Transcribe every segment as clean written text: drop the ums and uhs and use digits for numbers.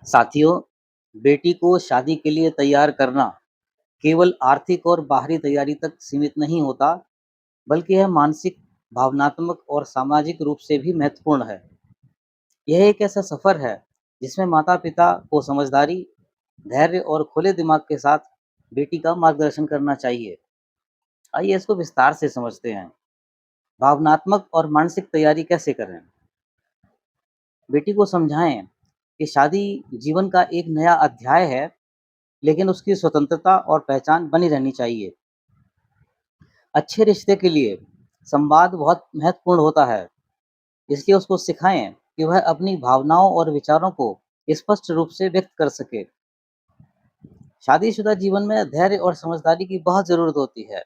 साथियों, बेटी को शादी के लिए तैयार करना केवल आर्थिक और बाहरी तैयारी तक सीमित नहीं होता, बल्कि यह मानसिक, भावनात्मक और सामाजिक रूप से भी महत्वपूर्ण है। यह एक ऐसा सफर है जिसमें माता-पिता को समझदारी, धैर्य और खुले दिमाग के साथ बेटी का मार्गदर्शन करना चाहिए। आइए इसको विस्तार से समझते हैं। भावनात्मक और मानसिक तैयारी कैसे करें? बेटी को समझाएं कि शादी जीवन का एक नया अध्याय है, लेकिन उसकी स्वतंत्रता और पहचान बनी रहनी चाहिए। अच्छे रिश्ते के लिए संवाद बहुत महत्वपूर्ण होता है, इसलिए उसको सिखाएं कि वह अपनी भावनाओं और विचारों को स्पष्ट रूप से व्यक्त कर सके। शादीशुदा जीवन में धैर्य और समझदारी की बहुत ज़रूरत होती है।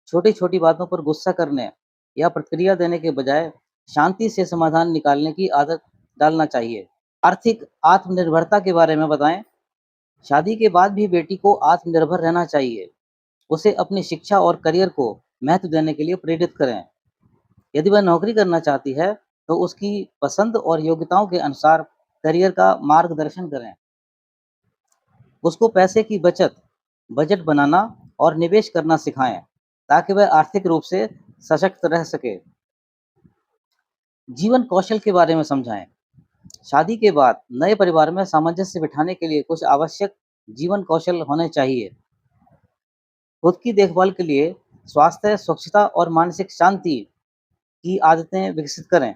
छोटी-छोटी बातों पर गुस्सा करने या प्रतिक्रिया देने के बजाय शांति से समाधान निकालने की आदत डालना चाहिए। आर्थिक आत्मनिर्भरता के बारे में बताएं। शादी के बाद भी बेटी को आत्मनिर्भर रहना चाहिए। उसे अपनी शिक्षा और करियर को महत्व देने के लिए प्रेरित करें। यदि वह नौकरी करना चाहती है, तो उसकी पसंद और योग्यताओं के अनुसार करियर का मार्गदर्शन करें। उसको पैसे की बचत, बजट बनाना और निवेश करना सिखाएं, ताकि वह आर्थिक रूप से सशक्त रह सके। जीवन कौशल के बारे में समझाएं। शादी के बाद नए परिवार में सामंजस्य बिठाने के लिए कुछ आवश्यक जीवन कौशल होने चाहिए। खुद की देखभाल के लिए स्वास्थ्य, स्वच्छता और मानसिक शांति की आदतें विकसित करें।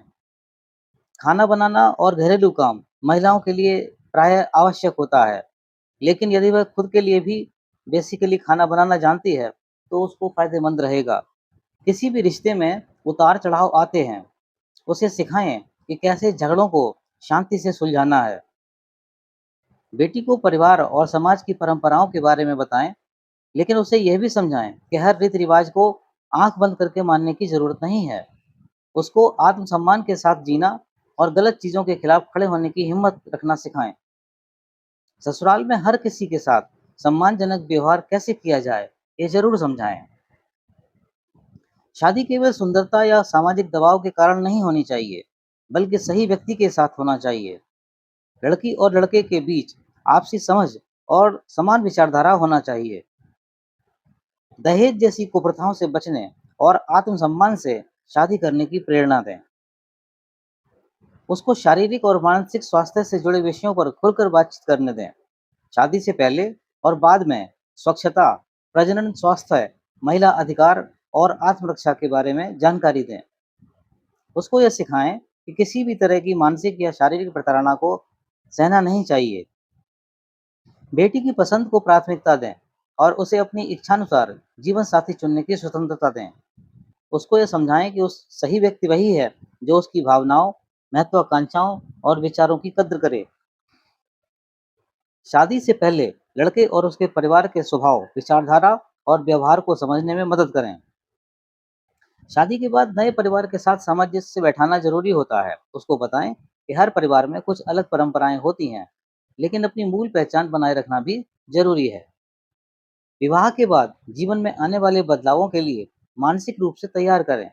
खाना बनाना और घरेलू काम महिलाओं के लिए प्रायः आवश्यक होता है, लेकिन यदि वह खुद के लिए भी बेसिकली खाना बनाना जानती है, तो उसको फायदेमंद रहेगा। किसी भी रिश्ते में उतार-चढ़ाव आते हैं, उसे सिखाएं कि कैसे झगड़ों को शांति से सुलझाना है। बेटी को परिवार और समाज की परंपराओं के बारे में बताएं, लेकिन उसे यह भी समझाएं कि हर रीति-रिवाज को आंख बंद करके मानने की जरूरत नहीं है। उसको आत्मसम्मान के साथ जीना और गलत चीज़ों के खिलाफ खड़े होने की हिम्मत रखना सिखाएं। ससुराल में हर किसी के साथ सम्मानजनक व्यवहार कैसे किया जाए, ये ज़रूर समझाएं। शादी केवल सुंदरता या सामाजिक दबाव के कारण नहीं होनी चाहिए, बल्कि सही व्यक्ति के साथ होना चाहिए। लड़की और लड़के के बीच आपसी समझ और समान विचारधारा होना चाहिए। दहेज जैसी कुप्रथाओं से बचने और आत्मसम्मान से शादी करने की प्रेरणा दें। उसको शारीरिक और मानसिक स्वास्थ्य से जुड़े विषयों पर खुलकर बातचीत करने दें। शादी से पहले और बाद में स्वच्छता, प्रजनन स्वास्थ्य, महिला अधिकार और आत्मरक्षा के बारे में जानकारी दें। उसको यह सिखाएं कि किसी भी तरह की मानसिक या शारीरिक प्रताड़ना को सहना नहीं चाहिए। बेटी की पसंद को प्राथमिकता दें और उसे अपनी इच्छानुसार जीवन साथी चुनने की स्वतंत्रता दें। उसको यह समझाएं कि उस सही व्यक्ति वही है जो उसकी भावनाओं, महत्वाकांक्षाओं और विचारों की कद्र करे। शादी से पहले लड़के और उसके परिवार के स्वभाव, विचारधारा और व्यवहार को समझने में मदद करें। शादी के बाद नए परिवार के साथ सामंजस्य से बैठाना जरूरी होता है। उसको बताएं कि हर परिवार में कुछ अलग परंपराएं होती हैं, लेकिन अपनी मूल पहचान बनाए रखना भी जरूरी है। विवाह के बाद जीवन में आने वाले बदलावों के लिए मानसिक रूप से तैयार करें,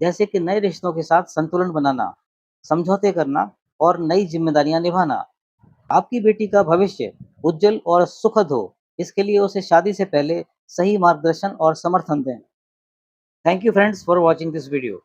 जैसे कि नए रिश्तों के साथ संतुलन बनाना, समझौते करना और नई जिम्मेदारियां निभाना। आपकी बेटी का भविष्य उज्जवल और सुखद हो, इसके लिए उसे शादी से पहले सही मार्गदर्शन और समर्थन दें। Thank you friends for watching this video.